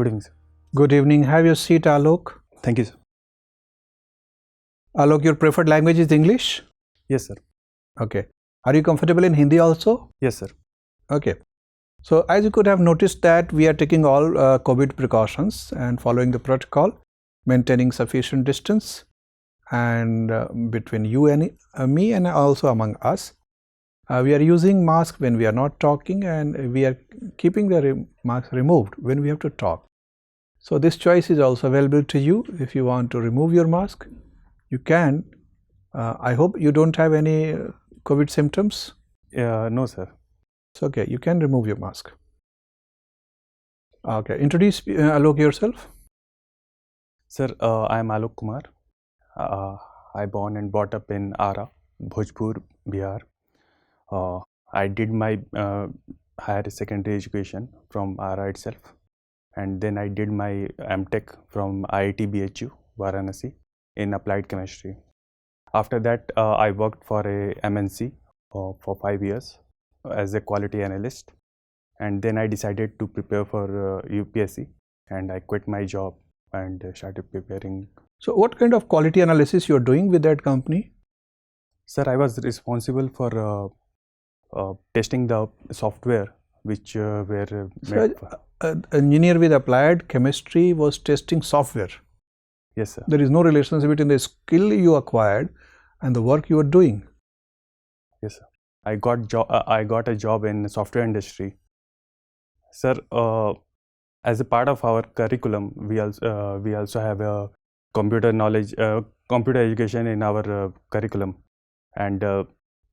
Good evening, sir. Good evening. Have your seat, Alok. Thank you, sir. Alok, your preferred language is English? Yes, sir. Okay. Are you comfortable in Hindi also? Yes, sir. Okay. So, as you could have noticed that we are taking all COVID precautions and following the protocol, maintaining sufficient distance and between you and me and also among us. We are using mask when we are not talking, and we are keeping the mask removed when we have to talk. So this choice is also available to you. If you want to remove your mask, you can. I hope you don't have any COVID symptoms. No, sir. It's okay. You can remove your mask. Okay. Introduce Alok yourself. Sir, I am Alok Kumar. I born and brought up in Ara, Bhojpur, Bihar. I did my higher secondary education from Ara itself, and then I did my M.Tech from IIT BHU, Varanasi, in applied chemistry. After that, I worked for a MNC for 5 years as a quality analyst, and then I decided to prepare for UPSC, and I quit my job and started preparing. So what kind of quality analysis you are doing with that company? Sir, I was responsible for testing the software which were made. An engineer with applied chemistry was testing software. Yes, sir. There is no relationship between the skill you acquired and the work you are doing. Yes, sir. I got a job in the software industry. Sir, as a part of our curriculum, we also have a computer knowledge, computer education in our curriculum, and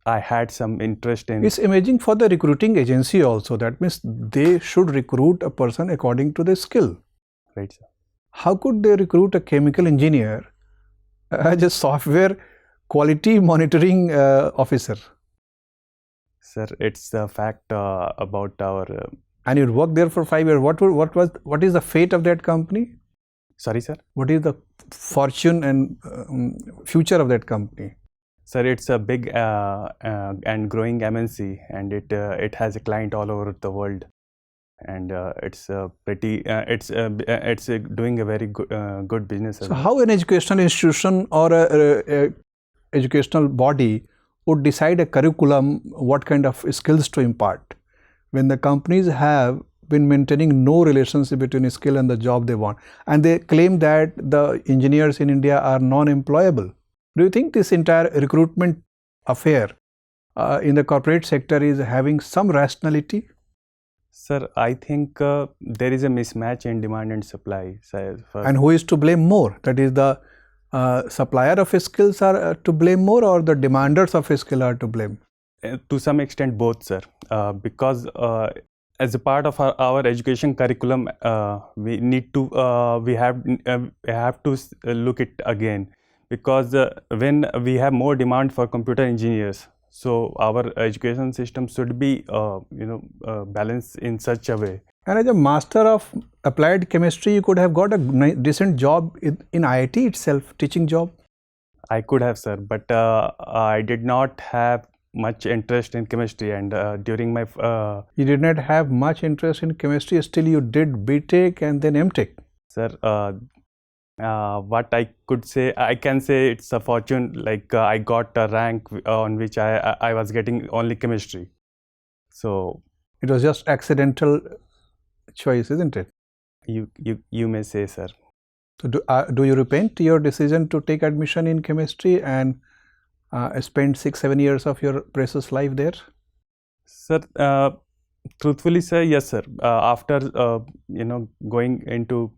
I had some interest in. It's amazing for the recruiting agency also. That means they should recruit a person according to their skill. Right, sir. How could they recruit a chemical engineer as a software quality monitoring officer? Sir, it's the fact about our. And you worked there for 5 years. What is the fate of that company? Sorry, sir. What is the fortune and future of that company? Sir, it's a big and growing MNC, and it has a client all over the world, and it's doing a very good business. So, how an educational institution or a educational body would decide a curriculum, what kind of skills to impart, when the companies have been maintaining no relationship between skill and the job they want, and they claim that the engineers in India are non-employable? Do you think this entire recruitment affair in the corporate sector is having some rationality? Sir, I think there is a mismatch in demand and supply. And who is to blame more? That is, the supplier of skills are to blame more, or the demanders of skill are to blame? To some extent, both, sir. Because as a part of our education curriculum, we have to look it again. Because when we have more demand for computer engineers, so our education system should be balanced in such a way. And as a master of applied chemistry, you could have got a decent job in IIT itself, teaching job. I could have, sir, but I did not have much interest in chemistry, and during my you did not have much interest in chemistry, still you did BTech and then MTech. Sir, what I can say it's a fortune. Like I got a rank on which I was getting only chemistry. So it was just accidental choice, isn't it? You may say, sir. So do you repent your decision to take admission in chemistry and spend 6-7 years of your precious life there? Sir, truthfully, sir, yes, sir. After going into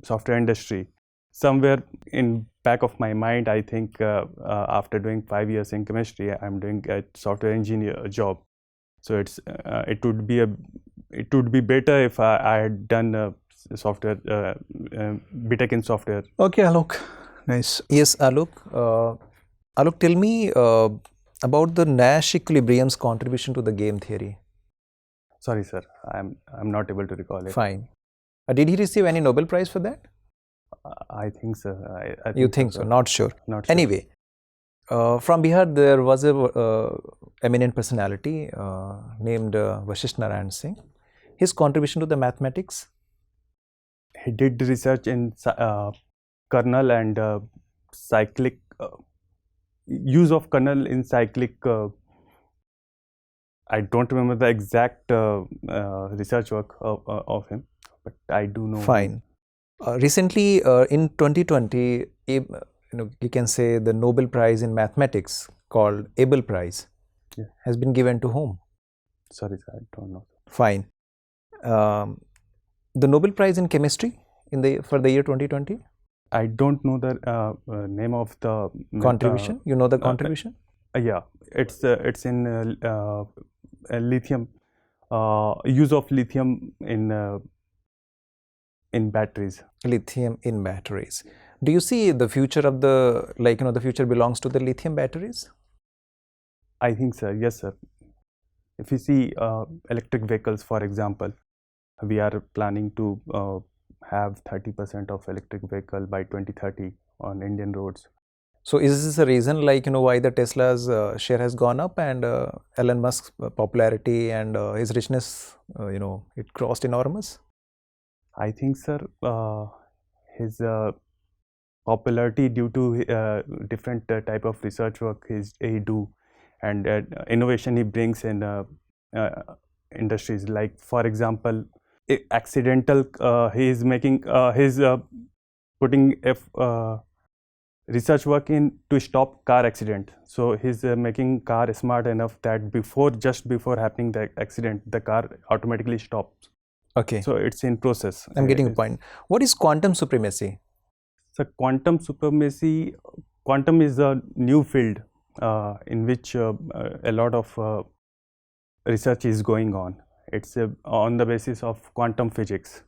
software industry, somewhere in back of my mind, I think after doing 5 years in chemistry, I'm doing a software engineer job. So it would be better if I had done software BTech in software. Okay, Alok, nice. Yes, Alok. Alok, tell me about the Nash equilibrium's contribution to the game theory. Sorry, sir, I'm not able to recall it. Fine. Did he receive any Nobel Prize for that? I think so. You think so? Not sure. Not sure. Anyway, from Bihar, there was a eminent personality named Vasisht Narayan Singh. His contribution to the mathematics he did research in kernel and cyclic use of kernel in cyclic. I don't remember the exact research work of him, but I do know. Fine. Recently, in 2020, you can say the Nobel Prize in Mathematics called Abel Prize has been given to whom? Sorry, sir, I don't know. Fine. The Nobel Prize in Chemistry for the year 2020? I don't know the name of the contribution. You know the contribution? Yeah, it's in lithium. Use of lithium in batteries. Lithium in batteries. Do you see the future of the future belongs to the lithium batteries? I think so. Yes, sir. If you see electric vehicles, for example, we are planning to have 30% of electric vehicle by 2030 on Indian roads. So is this a reason why the Tesla's share has gone up and Elon Musk's popularity and his richness, it crossed enormous? I think, sir, his popularity due to different type of research work he do and innovation he brings in industries. Like, for example, accidental, he is making putting research work in to stop car accident. So he's making car smart enough that just before happening the accident, the car automatically stops. Okay. So it's in process. I'm getting a point. What is quantum supremacy? So quantum supremacy, quantum is a new field in which a lot of research is going on. It's on the basis of quantum physics.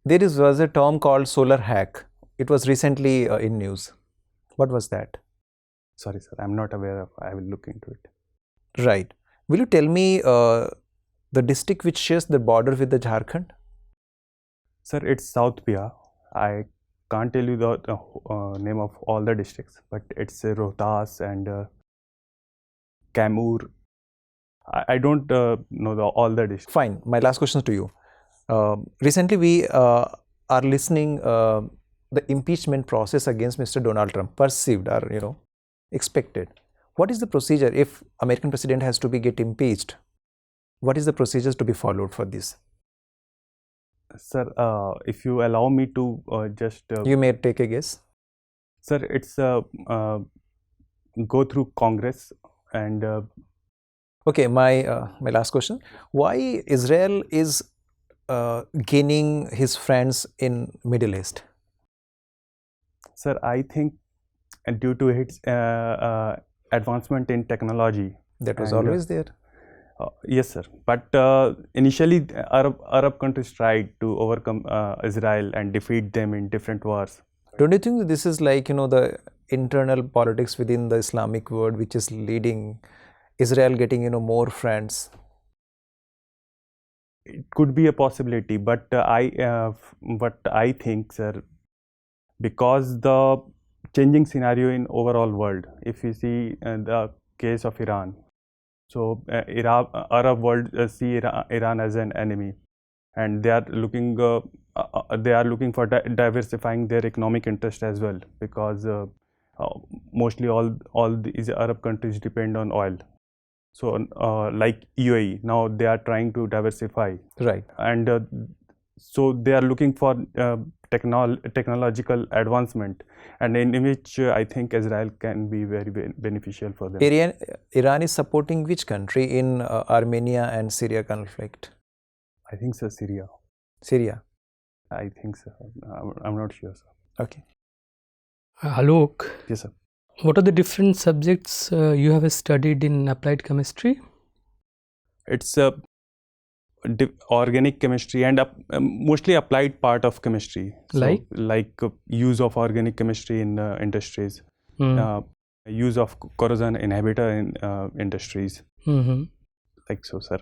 There was a term called solar hack. It was recently in news. What was that? Sorry, sir, I'm not aware of. I will look into it. Right. Will you tell me the district which shares the border with the Jharkhand? Sir, it's South Bihar. I can't tell you the name of all the districts, but it's Rohtas and Kaimur. I don't know all the districts. Fine. My last question to you. Recently, we are listening the impeachment process against Mr. Donald Trump, perceived or expected. What is the procedure if American president has to get impeached? What is the procedures to be followed for this? Sir, if you allow me to just... you may take a guess. Sir, it's go through Congress and... Okay, my last question. Why Israel is gaining his friends in Middle East? Sir, I think due to its advancement in technology. That was always there. Yes, sir. But initially, Arab countries tried to overcome Israel and defeat them in different wars. Don't you think this is like the internal politics within the Islamic world, which is leading Israel getting more friends? It could be a possibility, but I think, sir, because the changing scenario in overall world, if you see the case of Iran, so Arab world see Iran as an enemy, and they are looking for diversifying their economic interest as well, because mostly all these Arab countries depend on oil. So like UAE, now they are trying to diversify, right? And so they are looking for technological advancement, and in which I think Israel can be very beneficial for them. Iran is supporting which country in Armenia and Syria conflict? I think so, Syria. Syria? I think so. I'm not sure, sir. Okay. Alok. Yes, sir. What are the different subjects you have studied in applied chemistry? It's organic chemistry and mostly applied part of chemistry. So, like use of organic chemistry in industries, use of corrosion inhibitor in industries. Like so, sir.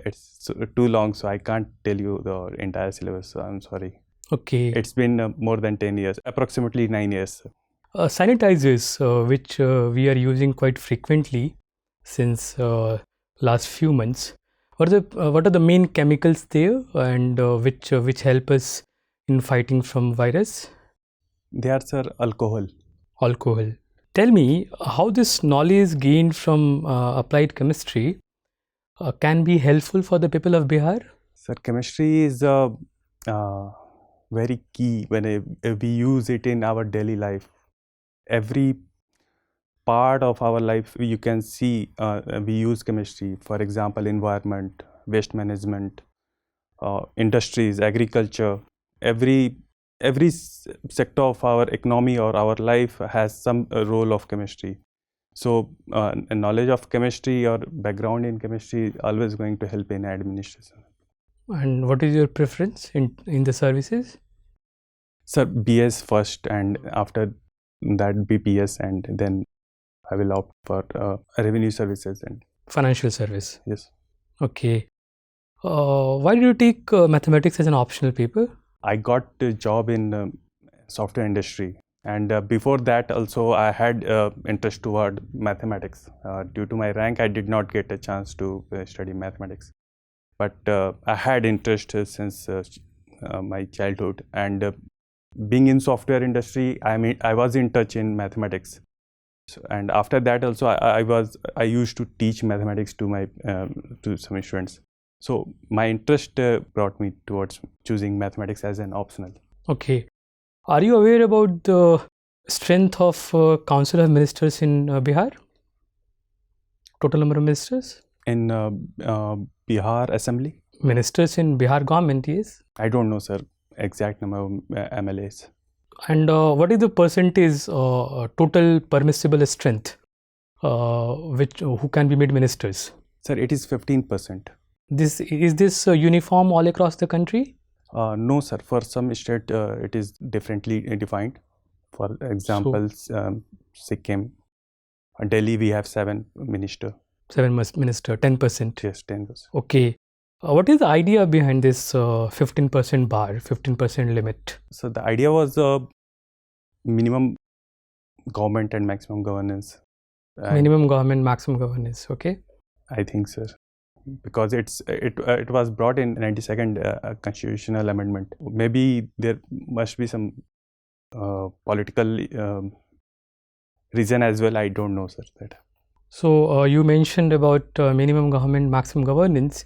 It's too long, so I can't tell you the entire syllabus. So I'm sorry. Okay. It's been more than 10 years, approximately 9 years. Sanitizers, which we are using quite frequently since last few months. What are the main chemicals there, and which help us in fighting from virus? They are, sir, alcohol. Alcohol. Tell me how this knowledge gained from applied chemistry can be helpful for the people of Bihar? Sir, chemistry is very key when we use it in our daily life. Every part of our life you can see we use chemistry. For example, environment, waste management, industries, agriculture. Every sector of our economy or our life has some role of chemistry. So a knowledge of chemistry or background in chemistry is always going to help in administration. And what is your preference in the services? Sir, BS first, and after that BPS, and then I will opt for revenue services and financial service. Yes. Okay. Why did you take mathematics as an optional paper? I got a job in software industry, and before that also I had interest toward mathematics. Due to my rank, I did not get a chance to study mathematics, but I had interest since my childhood, and being in software industry, I was in touch in mathematics. So, and after that also I used to teach mathematics to my to some students. So my interest brought me towards choosing mathematics as an optional. Okay. Are you aware about the strength of Council of Ministers in Bihar? Total number of ministers? In Bihar Assembly? Ministers in Bihar government, yes? I don't know, sir, exact number of MLAs. And what is the percentage total permissible strength who can be made ministers? Sir, it is 15%. Is this uniform all across the country? No, sir. For some state, it is differently defined. For example, Sikkim, Delhi, we have 7 minister. 7 minister, 10%. Yes, 10%. Okay. What is the idea behind this 15% bar, 15% limit? So the idea was minimum government and maximum governance. Minimum government, maximum governance. Okay. I think, sir, because it was brought in 92nd constitutional amendment. Maybe there must be some political reason as well. I don't know, sir, that. So you mentioned about minimum government, maximum governance.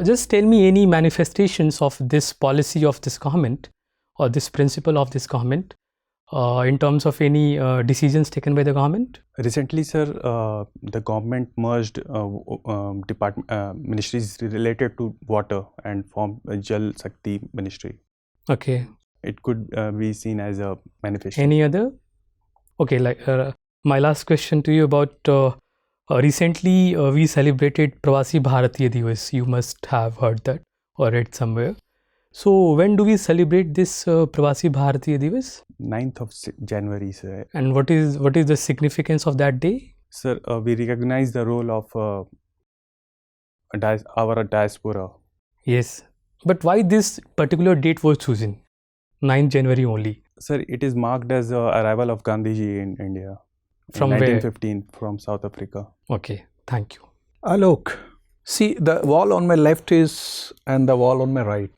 Just tell me any manifestations of this policy of this government or this principle of this government in terms of any decisions taken by the government? Recently, sir, the government merged ministries related to water and formed a Jal Shakti ministry. Okay. It could be seen as a manifestation. Any other? Okay, like my last question to you about recently we celebrated Pravasi Bharatiya Divas. You must have heard that or read somewhere. So when do we celebrate this Pravasi Bharatiya Divas? 9th of January, sir. And what is the significance of that day? Sir, we recognize the role of our diaspora. Yes, but why this particular date was chosen? 9th January only. Sir, it is marked as the arrival of Gandhiji in India. From 1915, where? From South Africa. Okay, thank you. Alok, see, the wall on my left and the wall on my right.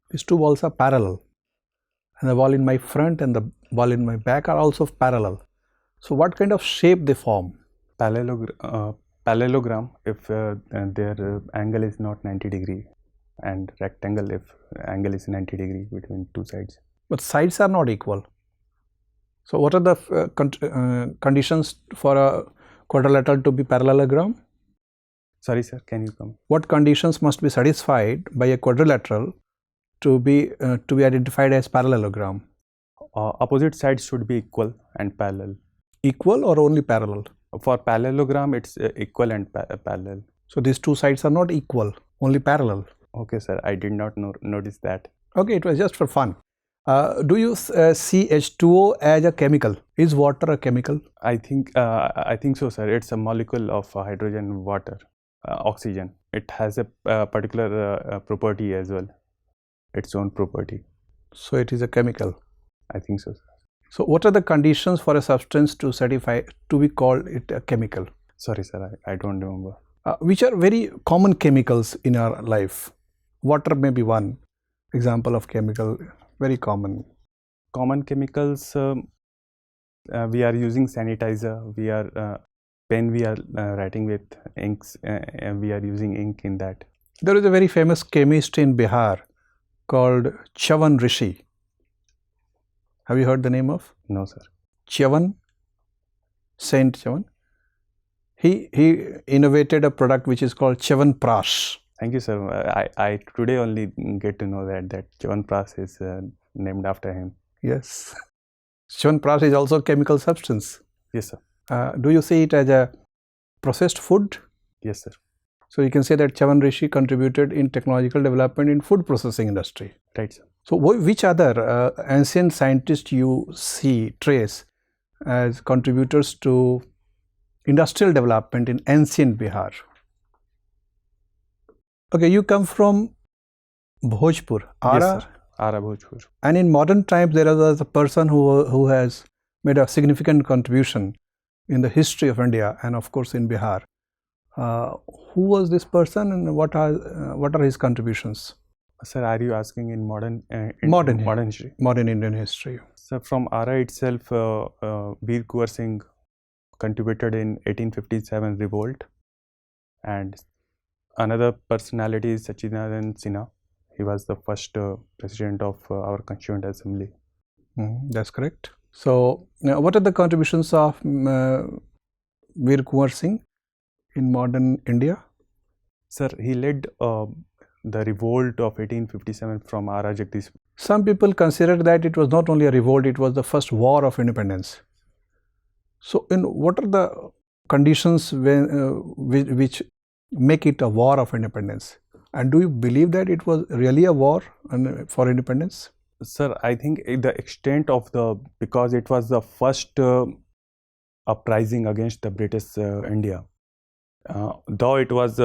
These two walls are parallel, and the wall in my front and the wall in my back are also parallel. So what kind of shape they form? Parallelogram if their angle is not 90 degree, and rectangle if angle is 90 degree between two sides. But sides are not equal. So what are the conditions for a quadrilateral to be parallelogram? Sorry, sir, can you come? What conditions must be satisfied by a quadrilateral to be identified as parallelogram? Opposite sides should be equal and parallel. Equal or only parallel? For parallelogram, it's equal and parallel. So these two sides are not equal, only parallel. Okay, sir, I did not notice that. Okay, it was just for fun. Do you see H2O as a chemical? Is water a chemical? I think so, sir. It's a molecule of hydrogen, water, oxygen. It has a particular property as well, its own property. So it is a chemical? I think so, sir. So what are the conditions for a substance to be called it a chemical? Sorry, sir, I don't remember. Which are very common chemicals in our life? Water may be one. Example of chemical, very common. Common chemicals, we are using sanitizer, we are pen, we are writing with inks, and we are using ink in that. There is a very famous chemist in Bihar called Chavan Rishi. Have you heard the name of? No, sir. Chavan, Saint Chavan. He innovated a product which is called Chavan Prash. Thank you, sir. I today only get to know that Chyawanprash is named after him. Yes. Chavan Prash is also a chemical substance. Yes, sir. Do you see it as a processed food? Yes, sir. So you can say that Chavan Rishi contributed in technological development in food processing industry. Right, sir. So which other ancient scientists you see, trace as contributors to industrial development in ancient Bihar? Okay, you come from Bhojpur, Ara. Yes, sir. Ara Bhojpur. And in modern times, there was a person who has made a significant contribution in the history of India and of course in Bihar. Who was this person and what are his contributions? Sir, are you asking in modern history? Modern Indian history. So from Ara itself, Veer Kuvar Singh contributed in 1857 revolt, and another personality is Sachinandan Sinha. He was the first president of our Constituent Assembly. That's correct. So, what are the contributions of Veer Kuvar Singh in modern India? Sir, he led the revolt of 1857 from Ara Jagdish. Some people consider that it was not only a revolt, it was the first war of independence. So, what are the conditions which make it a war of independence? And do you believe that it was really a war for independence? Sir, I think the extent of because it was the first uprising against the British India. Though it was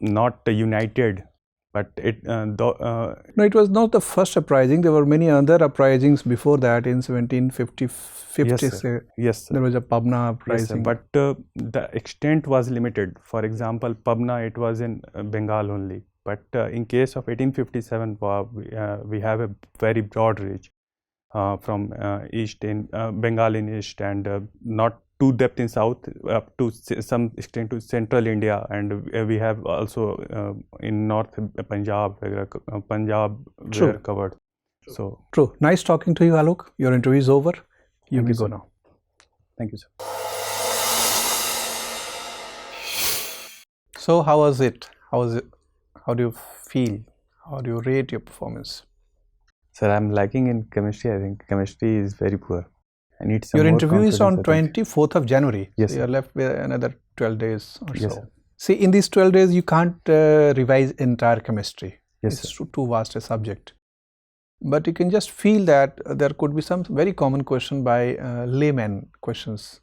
not united, but no, it was not the first uprising. There were many other uprisings before that in 1750. Yes, sir. Yes, sir. There was a Pabna uprising. Yes, but the extent was limited. For example, Pabna, it was in Bengal only. But in case of 1857 war, we have a very broad reach from east in Bengal in east, and not too depth in south, up to some extent to central India, and we have also in north Punjab were covered. So true. Nice talking to you, Alok. Your interview is over. You may go now. Thank you, sir. So how was it? How do you feel? How do you rate your performance? Sir, I'm lacking in chemistry. I think chemistry is very poor. I need some Your more interview is on confidence, 24th of January. Yes, so you are left with another 12 days or Yes, so. sir. See, in these 12 days, you can't revise entire chemistry. Yes, it's too vast a subject. But you can just feel that there could be some very common question by layman questions.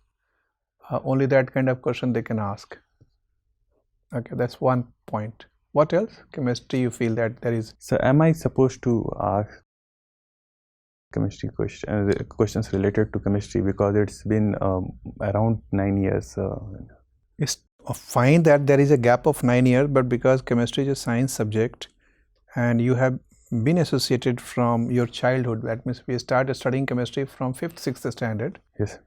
Only that kind of question they can ask. Okay, that's one point. What else? Chemistry, you feel that there is... So, am I supposed to ask chemistry questions related to chemistry, because it's been around 9 years? It's fine that there is a gap of 9 years, but because chemistry is a science subject and you have been associated from your childhood, that means we started studying chemistry from 5th, 6th standard. Yes.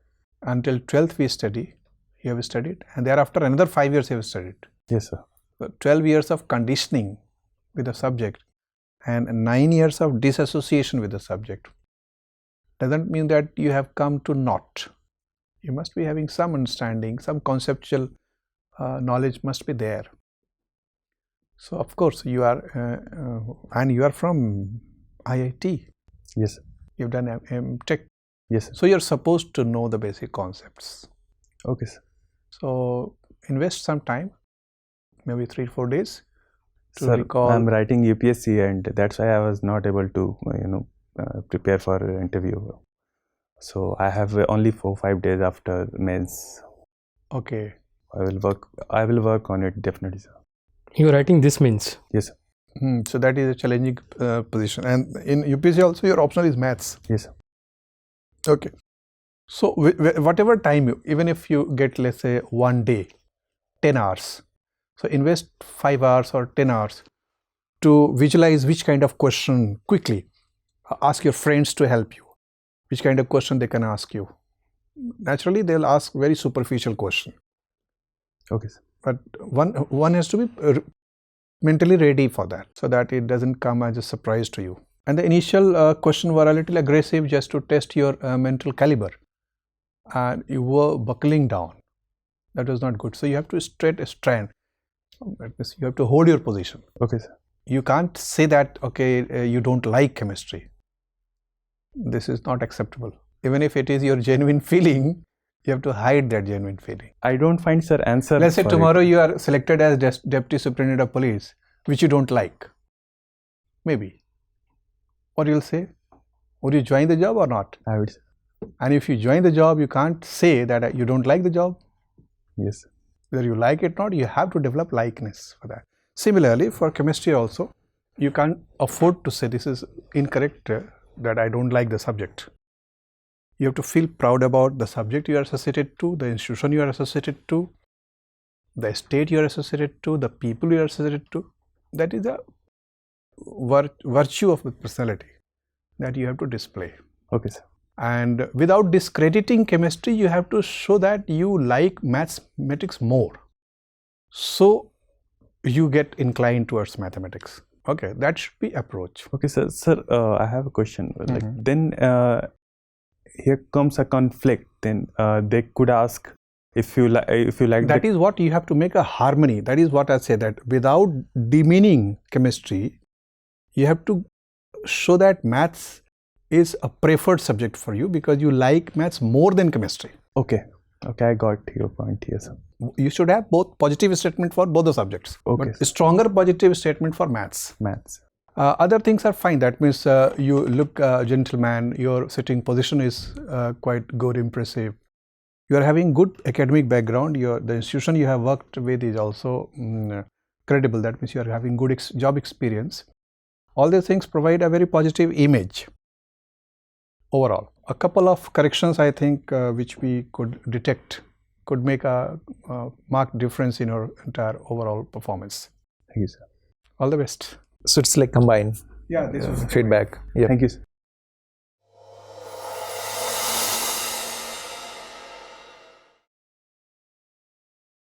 Until 12th we study, you have studied, and thereafter another 5 years you have studied. Yes, sir. So 12 years of conditioning with the subject and 9 years of disassociation with the subject doesn't mean that you have come to naught. You must be having some understanding, some conceptual knowledge must be there. So of course you are, and you are from IIT. Yes, sir. You've done M.Tech. Yes, sir. So you're supposed to know the basic concepts. Okay, sir. So invest some time, maybe 3-4 days to Sir, recall. I'm writing UPSC, and that's why I was not able to, prepare for an interview. So I have only 4-5 days after mains. Okay. I will work on it definitely, sir. You're writing this means? Yes, sir. So that is a challenging position. And in UPSC also your optional is maths. Yes, sir. Okay. So whatever time even if you get, let's say, 1 day, 10 hours. So invest 5 hours or 10 hours to visualize which kind of question quickly. Ask your friends to help you. Which kind of question they can ask you. Naturally, they'll ask very superficial question. Okay, sir. But one has to be mentally ready for that, so that it doesn't come as a surprise to you. And the initial question were a little aggressive, just to test your mental caliber, and you were buckling down. That was not good. So you have to stand. That means you have to hold your position. Okay, sir. You can't say that, okay, you don't like chemistry. This is not acceptable. Even if it is your genuine feeling, you have to hide that genuine feeling. I don't find, sir, answer. Let's say for tomorrow it. you are selected as Deputy Superintendent of Police, which you don't like. Maybe. What you'll say? Would you join the job or not? I would. And if you join the job, you can't say that you don't like the job. Yes. Whether you like it or not, you have to develop likeness for that. Similarly, for chemistry also, you can't afford to say this is incorrect, that I don't like the subject. You have to feel proud about the subject you are associated to, the institution you are associated to, the state you are associated to, the people you are associated to. That is the virtue of the personality that you have to display. Okay, sir. And without discrediting chemistry, you have to show that you like mathematics more. So you get inclined towards mathematics. Okay, that should be approach. Okay, sir. Sir, I have a question. Like then here comes a conflict. Then they could ask if you like. That is what you have to make a harmony. That is what I say, that without demeaning chemistry, you have to show that maths is a preferred subject for you because you like maths more than chemistry. Okay. Okay, I got your point here, sir. You should have both positive statement for both the subjects. Okay. But stronger positive statement for maths. Maths. Other things are fine. That means you look gentleman, your sitting position is quite good, impressive. You are having good academic background. The institution you have worked with is also credible. That means you are having good job experience. All these things provide a very positive image overall. A couple of corrections, I think, which we could detect could make a marked difference in your entire overall performance. Thank you, sir. All the best. So it's like combined Yeah, this is feedback. Yeah. Thank you, sir.